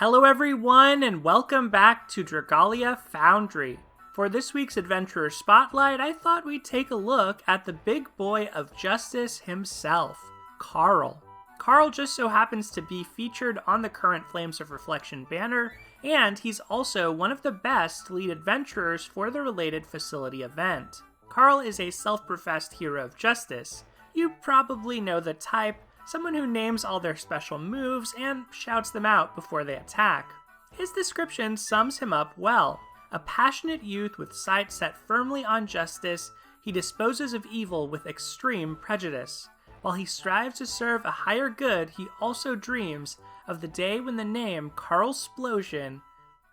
Hello everyone, and welcome back to Dragalia Foundry. For this week's Adventurer Spotlight, I thought we'd take a look at the big boy of justice himself, Karl. Karl just so happens to be featured on the current Flames of Reflection banner, and he's also one of the best lead adventurers for the related facility event. Karl is a self-professed hero of justice. You probably know the type, someone who names all their special moves and shouts them out before they attack. His description sums him up well. A passionate youth with sights set firmly on justice, he disposes of evil with extreme prejudice. While he strives to serve a higher good, he also dreams of the day when the name Karl'splosion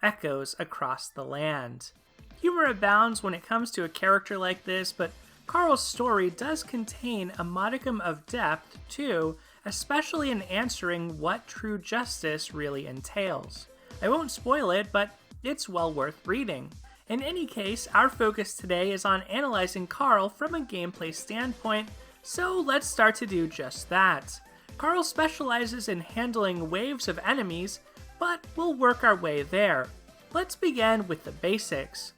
echoes across the land. Humor abounds when it comes to a character like this, but Karl's story does contain a modicum of depth, too, especially in answering what true justice really entails. I won't spoil it, but it's well worth reading. In any case, our focus today is on analyzing Karl from a gameplay standpoint, so let's start to do just that. Karl specializes in handling waves of enemies, but we'll work our way there. Let's begin with the basics.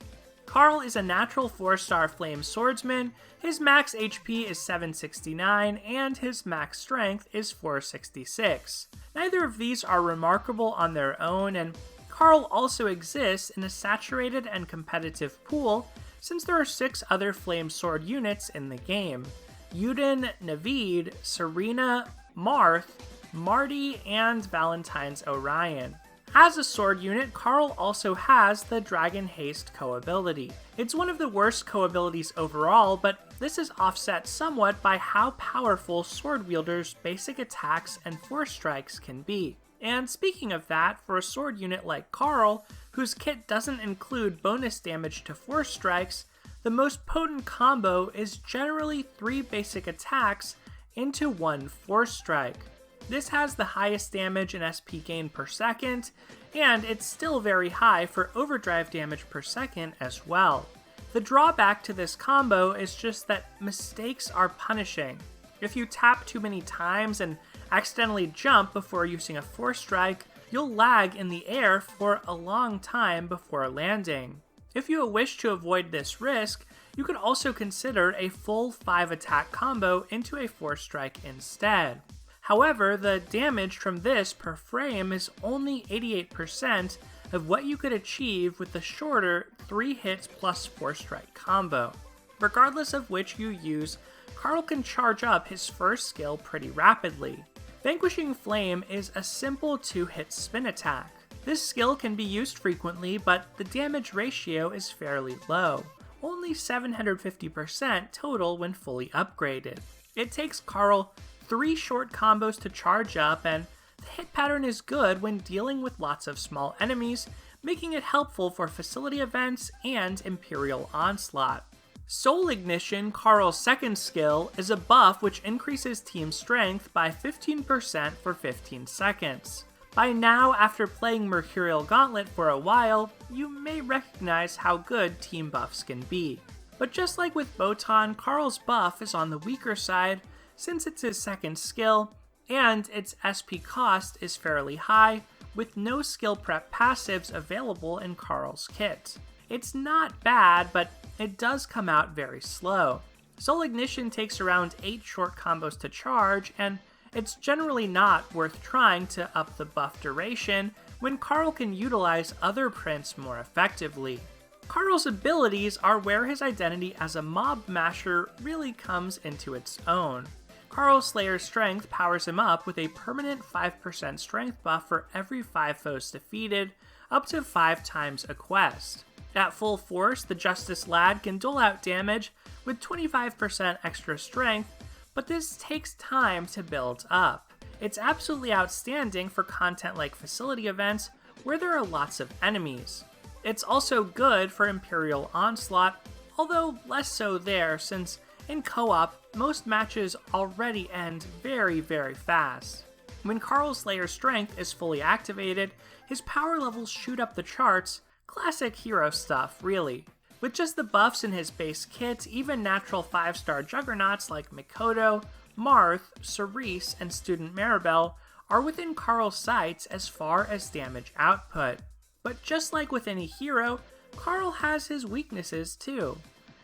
Karl is a natural 4-star flame swordsman, his max HP is 769, and his max strength is 466. Neither of these are remarkable on their own, and Karl also exists in a saturated and competitive pool since there are 6 other flame sword units in the game. Yuden, Naveed, Serena, Marth, Marty, and Valentine's Orion. As a sword unit, Karl also has the Dragon Haste co-ability. It's one of the worst co-abilities overall, but this is offset somewhat by how powerful sword wielders' basic attacks and force strikes can be. And speaking of that, for a sword unit like Karl, whose kit doesn't include bonus damage to force strikes, the most potent combo is generally 3 basic attacks into 1 force strike. This has the highest damage and SP gain per second, and it's still very high for overdrive damage per second as well. The drawback to this combo is just that mistakes are punishing. If you tap too many times and accidentally jump before using a force strike, you'll lag in the air for a long time before landing. If you wish to avoid this risk, you could also consider a full 5 attack combo into a force strike instead. However, the damage from this per frame is only 88% of what you could achieve with the shorter 3 hits plus force strike combo. Regardless of which you use, Karl can charge up his first skill pretty rapidly. Vanquishing Flame is a simple 2-hit spin attack. This skill can be used frequently, but the damage ratio is fairly low, only 750% total when fully upgraded. It takes Karl 3 short combos to charge up, and the hit pattern is good when dealing with lots of small enemies, making it helpful for facility events and Imperial Onslaught. Soul Ignition, Karl's second skill, is a buff which increases team strength by 15% for 15 seconds. By now, after playing Mercurial Gauntlet for a while, you may recognize how good team buffs can be. But just like with Botan, Karl's buff is on the weaker side, since it's his second skill, and its SP cost is fairly high, with no skill prep passives available in Karl's kit. It's not bad, but it does come out very slow. Soul Ignition takes around 8 short combos to charge, and it's generally not worth trying to up the buff duration when Karl can utilize other prints more effectively. Karl's abilities are where his identity as a mob masher really comes into its own. Karl Slayer's strength powers him up with a permanent 5% strength buff for every 5 foes defeated, up to 5 times a quest. At full force, the Justice Lad can dole out damage with 25% extra strength, but this takes time to build up. It's absolutely outstanding for content like facility events where there are lots of enemies. It's also good for Imperial Onslaught, although less so there since in co-op, most matches already end very, very fast. When Karl Slayer's strength is fully activated, his power levels shoot up the charts, classic hero stuff, really. With just the buffs in his base kit, even natural 5-star juggernauts like Mikoto, Marth, Cerise, and Student Maribel are within Karl's sights as far as damage output. But just like with any hero, Karl has his weaknesses too.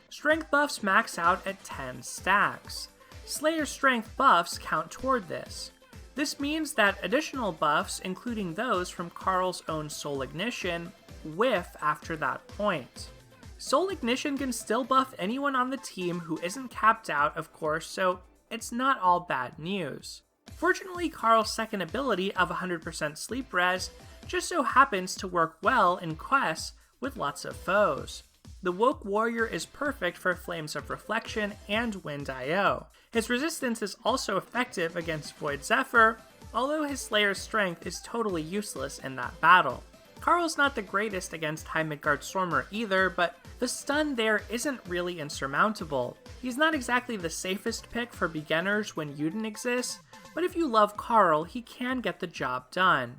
Strength buffs max out at 10 stacks. Slayer strength buffs count toward this. This means that additional buffs, including those from Karl's own Soul Ignition, whiff after that point. Soul Ignition can still buff anyone on the team who isn't capped out, of course, so it's not all bad news. Fortunately, Karl's second ability of 100% sleep res just so happens to work well in quests with lots of foes. The Woke Warrior is perfect for Flames of Reflection and Wind IO. His resistance is also effective against Void Zephyr, although his Slayer's strength is totally useless in that battle. Karl's not the greatest against High Midgard Stormer either, but the stun there isn't really insurmountable. He's not exactly the safest pick for beginners when Yuden exists, but if you love Karl, he can get the job done.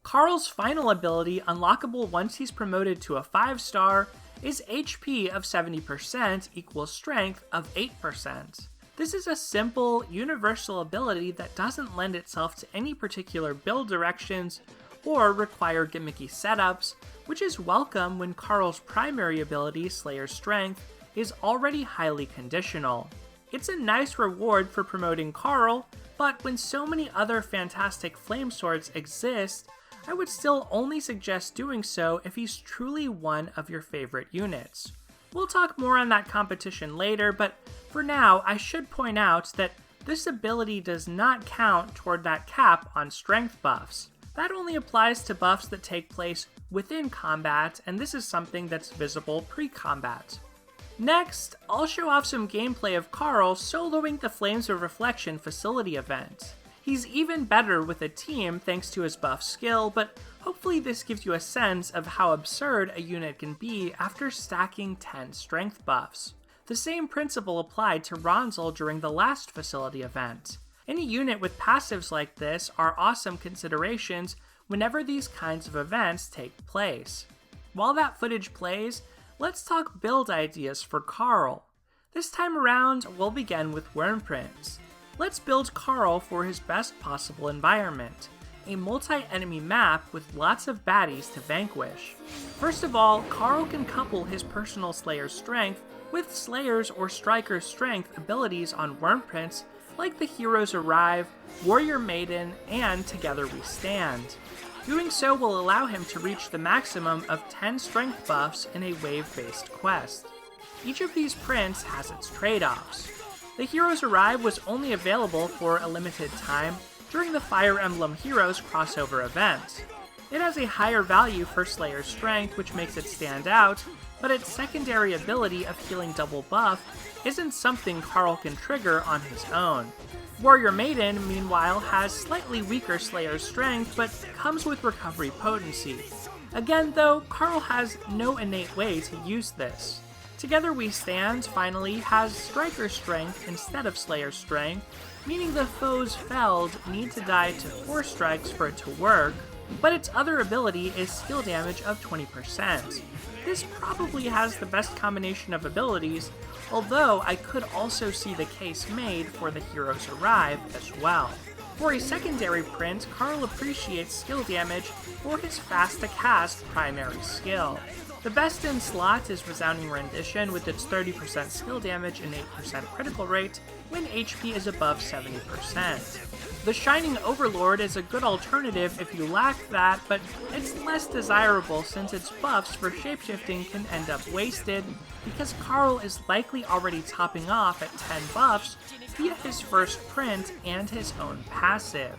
Karl's final ability, unlockable once he's promoted to a 5-star, is HP of 70% equals strength of 8%. This is a simple, universal ability that doesn't lend itself to any particular build directions or require gimmicky setups, which is welcome when Karl's primary ability, Slayer Strength, is already highly conditional. It's a nice reward for promoting Karl, but when so many other fantastic flame swords exist, I would still only suggest doing so if he's truly one of your favorite units. We'll talk more on that competition later, but for now, I should point out that this ability does not count toward that cap on strength buffs. That only applies to buffs that take place within combat, and this is something that's visible pre-combat. Next, I'll show off some gameplay of Karl soloing the Flames of Reflection facility event. He's even better with a team thanks to his buff skill, but hopefully this gives you a sense of how absurd a unit can be after stacking 10 strength buffs. The same principle applied to Ronzel during the last facility event. Any unit with passives like this are awesome considerations whenever these kinds of events take place. While that footage plays, let's talk build ideas for Karl. This time around, we'll begin with Wormprints. Let's build Karl for his best possible environment, a multi-enemy map with lots of baddies to vanquish. First of all, Karl can couple his personal Slayer Strength with Slayer's or Striker's Strength abilities on Wormprints like the Heroes Arrive, Warrior Maiden, and Together We Stand. Doing so will allow him to reach the maximum of 10 strength buffs in a wave-based quest. Each of these prints has its trade-offs. The Heroes Arrive was only available for a limited time during the Fire Emblem Heroes crossover event. It has a higher value for Slayer's Strength, which makes it stand out, but its secondary ability of healing double buff isn't something Karl can trigger on his own. Warrior Maiden, meanwhile, has slightly weaker Slayer's Strength, but comes with recovery potency. Again, though, Karl has no innate way to use this. Together We Stand, finally, has Striker's Strength instead of Slayer's Strength, meaning the foes felled need to die to 4 strikes for it to work, but its other ability is skill damage of 20%. This probably has the best combination of abilities, although I could also see the case made for the Heroes Arrive as well. For a secondary print, Karl appreciates skill damage for his fast-to-cast primary skill. The best in slot is Resounding Rendition with its 30% skill damage and 8% critical rate when HP is above 70%. The Shining Overlord is a good alternative if you lack that, but it's less desirable since its buffs for shapeshifting can end up wasted because Karl is likely already topping off at 10 buffs via his first print and his own passive.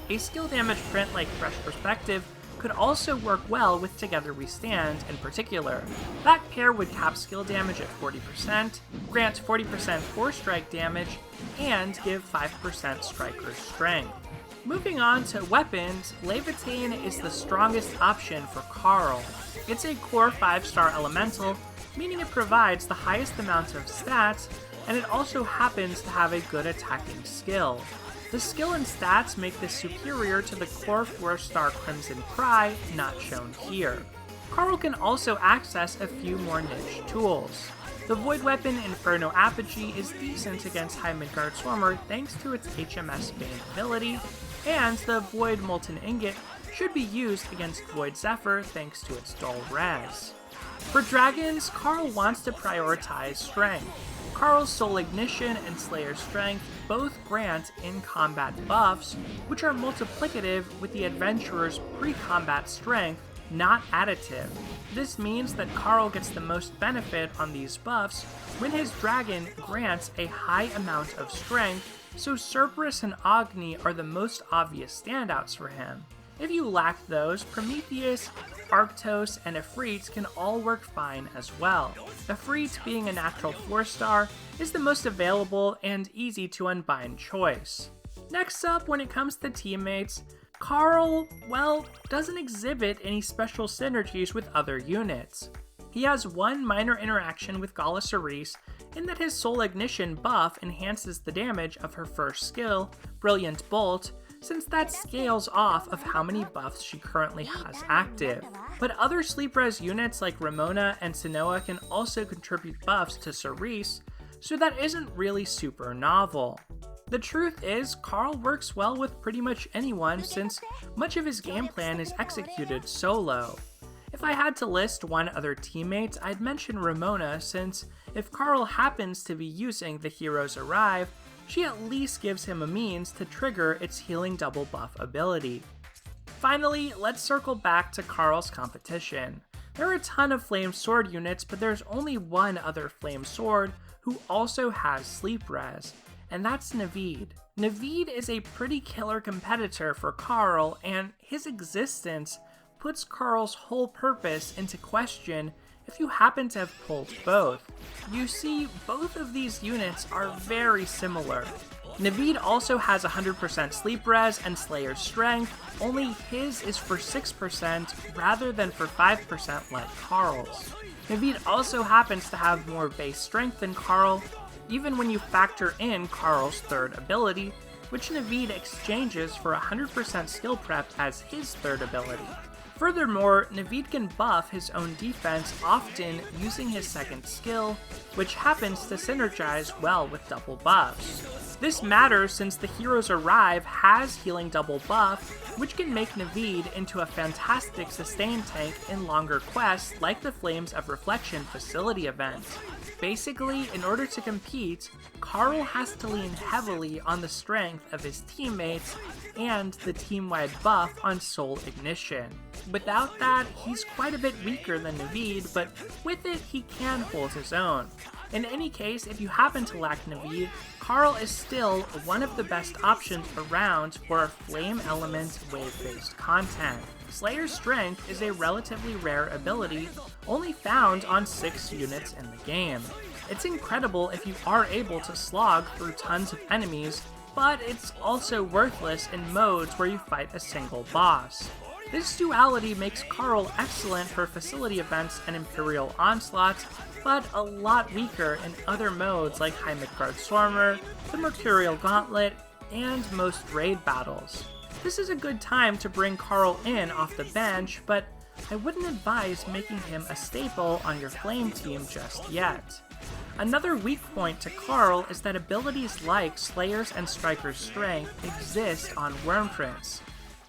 A skill damage print like Fresh Perspective could also work well with Together We Stand in particular. That pair would cap skill damage at 40%, grant 40% 4-strike damage, and give 5% Striker's Strength. Moving on to weapons, Levitain is the strongest option for Karl. It's a core 5-star elemental, meaning it provides the highest amount of stats, and it also happens to have a good attacking skill. The skill and stats make this superior to the core 4-star Crimson Cry, not shown here. Karl can also access a few more niche tools. The Void Weapon Inferno Apogee is decent against High Midgard Swarmer thanks to its HMS Bane ability, and the Void Molten Ingot should be used against Void Zephyr thanks to its dull res. For dragons, Karl wants to prioritize strength. Karl's Soul Ignition and Slayer's Strength both grant in-combat buffs, which are multiplicative with the adventurer's pre-combat strength, not additive. This means that Karl gets the most benefit on these buffs when his dragon grants a high amount of strength, so Cerberus and Agni are the most obvious standouts for him. If you lack those, Prometheus, Arctos, and Ifrit can all work fine as well. Ifrit, being a natural 4-star, is the most available and easy to unbind choice. Next up, when it comes to teammates, Karl, well, doesn't exhibit any special synergies with other units. He has one minor interaction with Gala Cerise in that his Soul Ignition buff enhances the damage of her first skill, Brilliant Bolt, since that scales off of how many buffs she currently has active. But other sleep res units like Ramona and Sinoa can also contribute buffs to Cerise, so that isn't really super novel. The truth is, Karl works well with pretty much anyone since much of his game plan is executed solo. If I had to list one other teammate, I'd mention Ramona, since if Karl happens to be using the Heroes Arrive, she at least gives him a means to trigger its healing double buff ability. Finally, let's circle back to Karl's competition. There are a ton of Flame Sword units, but there's only one other Flame Sword who also has sleep res, and that's Naveed. Naveed is a pretty killer competitor for Karl, and his existence puts Karl's whole purpose into question if you happen to have pulled both. You see, both of these units are very similar. Naveed also has 100% sleep res and Slayer's Strength, only his is for 6% rather than for 5% like Karl's. Naveed also happens to have more base strength than Karl, even when you factor in Karl's third ability, which Naveed exchanges for 100% skill prep as his third ability. Furthermore, Naveed can buff his own defense, often using his second skill, which happens to synergize well with double buffs. This matters since the Heroes Arrive has healing double buff, which can make Naveed into a fantastic sustain tank in longer quests like the Flames of Reflection facility event. Basically, in order to compete, Karl has to lean heavily on the strength of his teammates and the team-wide buff on Soul Ignition. Without that, he's quite a bit weaker than Naveed, but with it, he can hold his own. In any case, if you happen to lack Naveed, Karl is still one of the best options around for flame element wave-based content. Slayer's Strength is a relatively rare ability, only found on 6 units in the game. It's incredible if you are able to slog through tons of enemies, but it's also worthless in modes where you fight a single boss. This duality makes Karl excellent for facility events and Imperial Onslaught, but a lot weaker in other modes like High Midgard Swarmer, the Mercurial Gauntlet, and most raid battles. This is a good time to bring Karl in off the bench, but I wouldn't advise making him a staple on your flame team just yet. Another weak point to Karl is that abilities like Slayer's and Striker's Strength exist on Wormprints.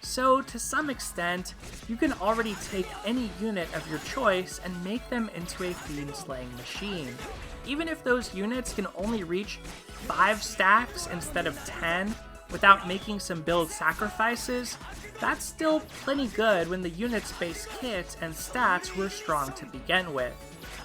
So, to some extent, you can already take any unit of your choice and make them into a fiend-slaying machine. Even if those units can only reach 5 stacks instead of 10 without making some build sacrifices, that's still plenty good when the unit's base kit and stats were strong to begin with.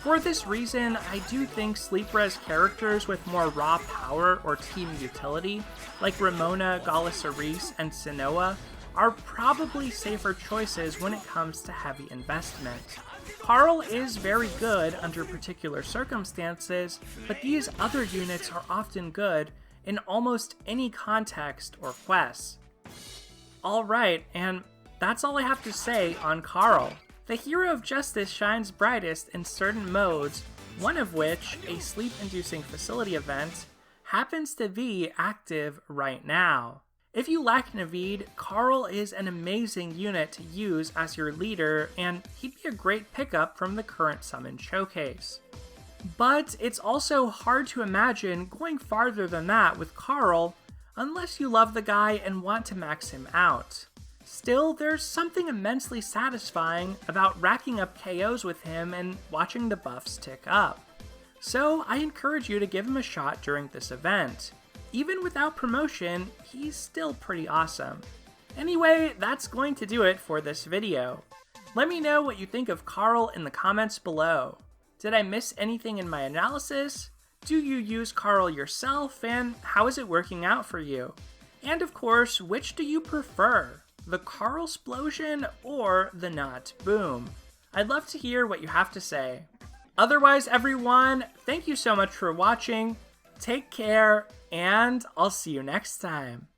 For this reason, I do think sleep res characters with more raw power or team utility, like Ramona, Gala Cerise, and Sinoa, are probably safer choices when it comes to heavy investment. Karl is very good under particular circumstances, but these other units are often good in almost any context or quest. Alright, and that's all I have to say on Karl. The Hero of Justice shines brightest in certain modes, one of which, a sleep-inducing facility event, happens to be active right now. If you lack Naveed, Karl is an amazing unit to use as your leader, and he'd be a great pickup from the current Summon Showcase. But it's also hard to imagine going farther than that with Karl, unless you love the guy and want to max him out. Still, there's something immensely satisfying about racking up KOs with him and watching the buffs tick up. So I encourage you to give him a shot during this event. Even without promotion, he's still pretty awesome. Anyway, that's going to do it for this video. Let me know what you think of Karl in the comments below. Did I miss anything in my analysis? Do you use Karl yourself, and how is it working out for you? And of course, which do you prefer? The Karl-splosion or the not boom? I'd love to hear what you have to say. Otherwise, everyone, thank you so much for watching. Take care, and I'll see you next time.